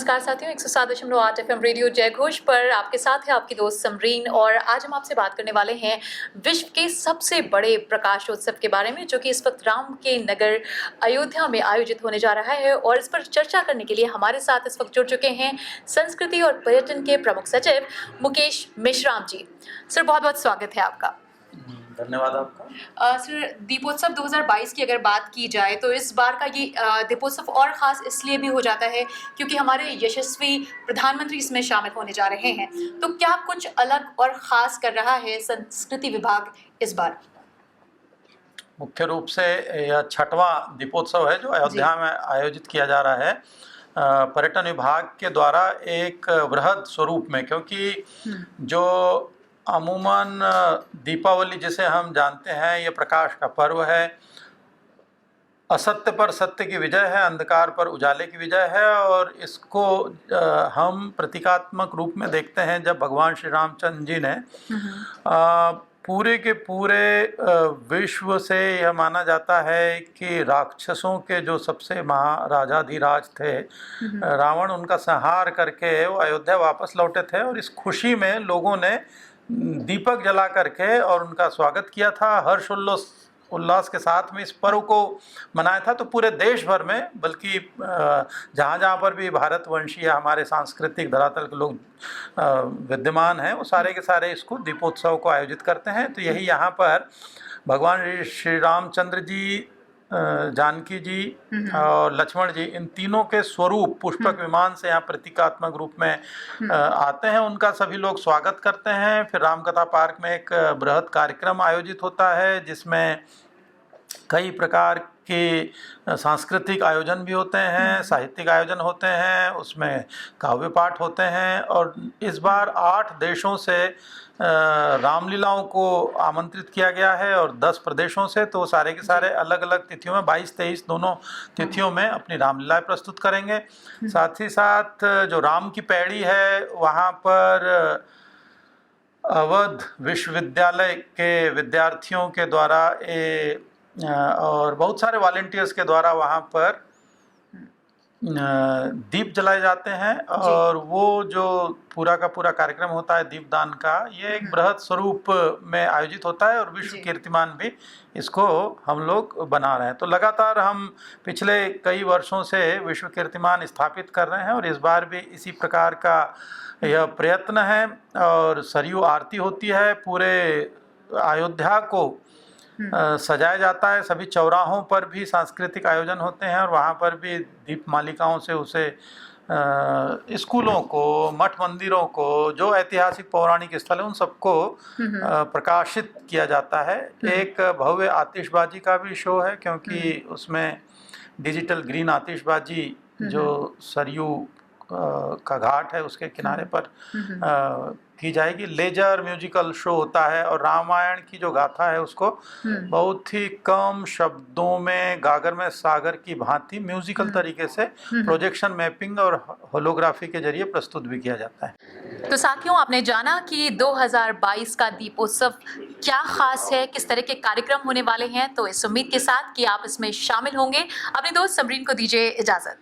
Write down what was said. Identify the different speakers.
Speaker 1: नमस्कार साथियों, 107.8 FM radio जय घोष पर आपके साथ है आपकी दोस्त समरीन। और आज हम आपसे बात करने वाले हैं विश्व के सबसे बड़े प्रकाशोत्सव के बारे में, जो कि इस वक्त राम के नगर अयोध्या में आयोजित होने जा रहा है। और इस पर चर्चा करने के लिए हमारे साथ इस वक्त जुड़ चुके हैं संस्कृति और पर्यटन के प्रमुख सचिव मुकेश मेश्राम जी। सर, बहुत बहुत स्वागत है आपका।
Speaker 2: धन्यवाद आपका।
Speaker 1: सर, दीपोत्सव 2022 की अगर बात की जाए तो इस बार का ये दीपोत्सव और ख़ास इसलिए भी हो जाता है क्योंकि हमारे यशस्वी प्रधानमंत्री इसमें शामिल होने जा रहे हैं। तो क्या कुछ अलग और ख़ास कर रहा है संस्कृति विभाग इस बार?
Speaker 2: मुख्य रूप से यह 6वां दीपोत्सव है जो अयोध्या में आयोजित किया जा रहा है पर्यटन विभाग के द्वारा एक वृहद स्वरूप में, क्योंकि जो अमूमन दीपावली जिसे हम जानते हैं ये प्रकाश का पर्व है, असत्य पर सत्य की विजय है, अंधकार पर उजाले की विजय है। और इसको हम प्रतीकात्मक रूप में देखते हैं जब भगवान श्री रामचंद्र जी ने पूरे के पूरे विश्व से यह माना जाता है कि राक्षसों के जो सबसे महाराजाधिराज थे रावण, उनका संहार करके वो अयोध्या वापस लौटे थे। और इस खुशी में लोगों ने दीपक जला करके और उनका स्वागत किया था, हर्ष उल्लास के साथ में इस पर्व को मनाया था। तो पूरे देश भर में, बल्कि जहाँ जहाँ पर भी भारतवंशी या हमारे सांस्कृतिक धरातल के लोग विद्यमान हैं, वो सारे के सारे इसको दीपोत्सव को आयोजित करते हैं। तो यही यहाँ पर भगवान श्री रामचंद्र जी, जानकी जी और लक्ष्मण जी, इन तीनों के स्वरूप पुष्पक विमान से यहाँ प्रतीकात्मक रूप में आते हैं, उनका सभी लोग स्वागत करते हैं। फिर रामकथा पार्क में एक बृहद कार्यक्रम आयोजित होता है जिसमें कई प्रकार के सांस्कृतिक आयोजन भी होते हैं, साहित्यिक आयोजन होते हैं, उसमें काव्य पाठ होते हैं। और इस बार 8 देशों से रामलीलाओं को आमंत्रित किया गया है और 10 प्रदेशों से। तो सारे के सारे अलग अलग तिथियों में 22-23 दोनों तिथियों में अपनी रामलीलाएं प्रस्तुत करेंगे। साथ ही साथ जो राम की पैड़ी है वहाँ पर अवध विश्वविद्यालय के विद्यार्थियों के द्वारा और बहुत सारे वॉलंटियर्स के द्वारा वहाँ पर दीप जलाए जाते हैं। और वो जो पूरा का पूरा कार्यक्रम होता है दीपदान का, ये एक बृहद स्वरूप में आयोजित होता है और विश्व कीर्तिमान भी इसको हम लोग बना रहे हैं। तो लगातार हम पिछले कई वर्षों से विश्व कीर्तिमान स्थापित कर रहे हैं और इस बार भी इसी प्रकार का यह प्रयत्न है। और सरयू आरती होती है, पूरे अयोध्या को सजाया जाता है, सभी चौराहों पर भी सांस्कृतिक आयोजन होते हैं और वहाँ पर भी दीप मालिकाओं से उसे स्कूलों को, मठ मंदिरों को, जो ऐतिहासिक पौराणिक स्थल है उन सबको प्रकाशित किया जाता है। एक भव्य आतिशबाजी का भी शो है, क्योंकि उसमें डिजिटल ग्रीन आतिशबाजी जो सरयू का घाट है उसके किनारे पर की जाएगी। लेजर म्यूजिकल शो होता है और रामायण की जो गाथा है उसको बहुत ही कम शब्दों में, गागर में सागर की भांति म्यूजिकल तरीके से प्रोजेक्शन मैपिंग और होलोग्राफी के जरिए प्रस्तुत भी किया जाता है।
Speaker 1: तो साथियों, आपने जाना कि 2022 का दीपोत्सव क्या खास है, किस तरह के कार्यक्रम होने वाले हैं। तो इस उम्मीद के साथ कि आप इसमें शामिल होंगे, अपने दोस्त समरीन को दीजिए इजाजत।